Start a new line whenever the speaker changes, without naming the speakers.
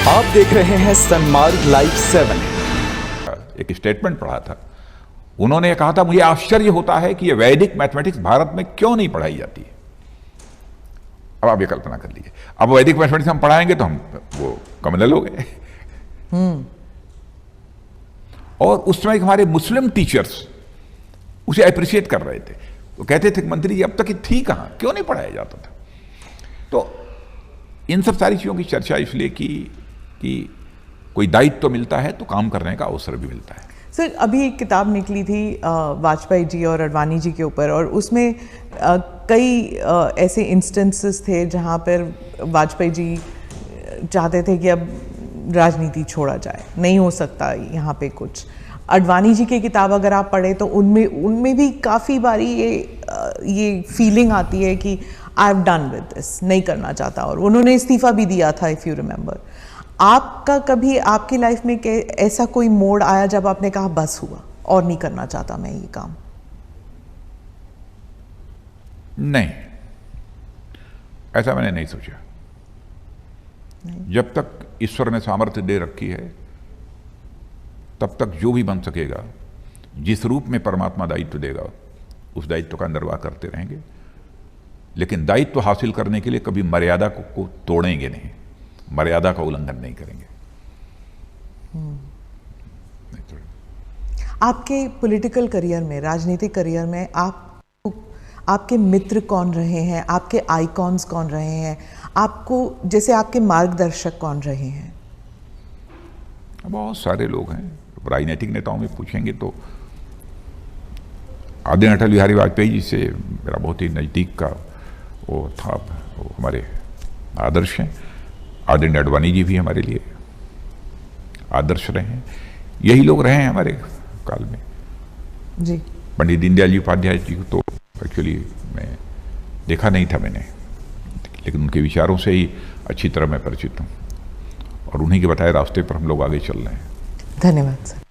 आप देख रहे हैं सनमार्ग लाइव 7।
एक स्टेटमेंट पढ़ा था, उन्होंने कहा था मुझे आश्चर्य होता है कि ये वैदिक मैथमेटिक्स भारत में क्यों नहीं पढ़ाई जाती है। अब आप ये कल्पना कर लीजिए, अब वैदिक मैथमेटिक्स हम पढ़ाएंगे तो हम वो कमनल हो गए। और उस समय हमारे मुस्लिम टीचर्स उसे अप्रिशिएट कर रहे थे, वो कहते थे मंत्री जी अब तक थी कहां, क्यों नहीं पढ़ाया जाता था। तो इन सब सारी चीजों की चर्चा इसलिए की कि कोई दायित्व तो मिलता है तो काम करने का अवसर भी मिलता है।
सर, अभी एक किताब निकली थी वाजपेयी जी और अडवाणी जी के ऊपर, और उसमें कई ऐसे इंस्टेंसेस थे जहां पर वाजपेयी जी चाहते थे कि अब राजनीति छोड़ा जाए, नहीं हो सकता यहाँ पे कुछ। अडवाणी जी की किताब अगर आप पढ़े तो उनमें भी काफ़ी बारी ये फीलिंग आती है कि I have done with this, नहीं करना चाहता, और उन्होंने इस्तीफा भी दिया था, इफ़ यू रिमेंबर। आपका कभी आपकी लाइफ में ऐसा कोई मोड़ आया जब आपने कहा बस हुआ और नहीं करना चाहता मैं ये काम?
नहीं, ऐसा मैंने नहीं सोचा। जब तक ईश्वर ने सामर्थ्य दे रखी है तब तक जो भी बन सकेगा, जिस रूप में परमात्मा दायित्व देगा उस दायित्व का निर्वाह करते रहेंगे, लेकिन दायित्व हासिल करने के लिए कभी मर्यादा को तोड़ेंगे नहीं, मर्यादा का उल्लंघन नहीं करेंगे। नहीं तोड़ेंगे।
आपके पॉलिटिकल करियर में, राजनीतिक करियर में आपके मित्र कौन रहे हैं, आपके आइकॉन्स कौन रहे हैं, आपको जैसे आपके मार्गदर्शक कौन रहे हैं?
बहुत सारे लोग हैं। राजनीतिक नेताओं में पूछेंगे तो आदरणीय अटल बिहारी वाजपेयी जी से मेरा बहुत ही नज़दीक का वो था, वो हमारे आदर्श हैं। आदरणीय अडवाणी जी भी हमारे लिए आदर्श रहे हैं। यही लोग रहे हैं हमारे काल में
जी।
पंडित दीनदयाल जी उपाध्याय जी को तो एक्चुअली मैं देखा नहीं था मैंने, लेकिन उनके विचारों से ही अच्छी तरह मैं परिचित हूँ और उन्हीं के बताए रास्ते पर हम लोग आगे चल रहे हैं।
धन्यवाद सर।